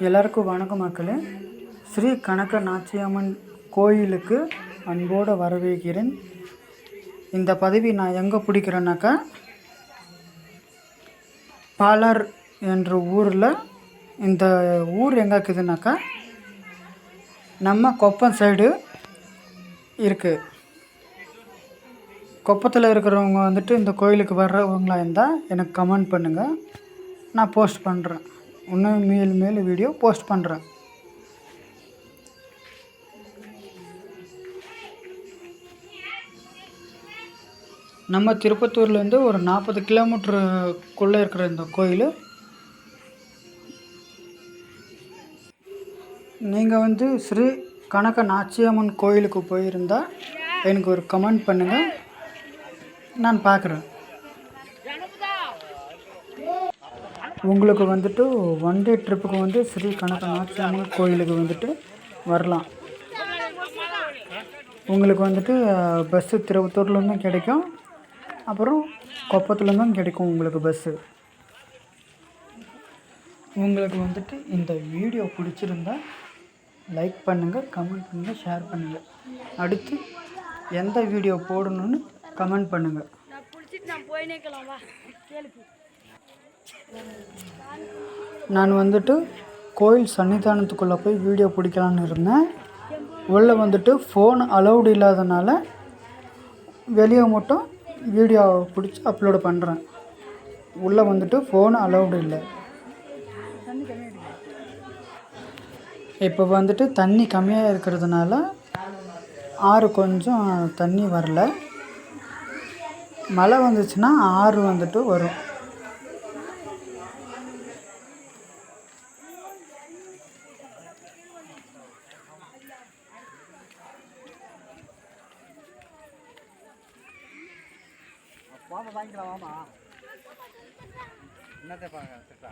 எல்லாருக்கும் வணக்கம் மக்களே. ஸ்ரீ கனக நாச்சியம்மன் கோயிலுக்கு அன்போடு வரவேற்கிறேன். இந்த பதவி நான் எங்கே பிடிக்கிறேன்னாக்கா, பாலார் என்ற ஊரில், இந்த ஊர் எங்கே இருக்குதுனாக்கா நம்ம கொப்பம் சைடு இருக்குது. கொப்பத்தில் இருக்கிறவங்க வந்துட்டு இந்த கோயிலுக்கு வர்றவங்களா இருந்தால் எனக்கு கமெண்ட் பண்ணுங்கள், நான் போஸ்ட் பண்ணுறேன். இன்னும் மேல் வீடியோ போஸ்ட் பண்ணுறேன். நம்ம திருப்பத்தூர்லேருந்து ஒரு 40 கிலோமீட்டருக்குள்ளே இருக்கிற இந்த கோயில். நீங்கள் ஸ்ரீ கனக நாச்சியம்மன் கோயிலுக்கு போயிருந்தால் எனக்கு ஒரு கமெண்ட் பண்ணுங்கள், நான் பார்க்குறேன். உங்களுக்கு ஒன் டே ட்ரிப்புக்கு ஸ்ரீ கனக நாச்சியம்மன் கோயிலுக்கு வரலாம். உங்களுக்கு பஸ்ஸு திருப்பத்தூர்லேருந்தும் கிடைக்கும், அப்புறம் கொப்பத்துலேருந்தும் கிடைக்கும் உங்களுக்கு பஸ்ஸு. உங்களுக்கு இந்த வீடியோ பிடிச்சிருந்தா லைக் பண்ணுங்கள், கமெண்ட் பண்ணுங்கள், ஷேர் பண்ணுங்கள். அடுத்து எந்த வீடியோ போடணும்னு கமெண்ட் பண்ணுங்கள். நான் கோயில் சன்னிதானத்துக்குள்ளே போய் வீடியோ பிடிக்கலான்னு இருந்தேன். உள்ளே ஃபோன் அலௌடு இல்லாதனால வெளியே மட்டும் வீடியோ பிடிச்சி அப்லோடு பண்ணுறேன். உள்ளே ஃபோன் அலௌடு இல்லை. இப்போ தண்ணி கம்மியாக இருக்கிறதுனால ஆறு கொஞ்சம் தண்ணி வரல. மழை வந்துச்சுன்னா ஆறு வரும். வாமா வாங்கிக்கலாம், வாமா. என்னத்தை பாருங்க திட்டா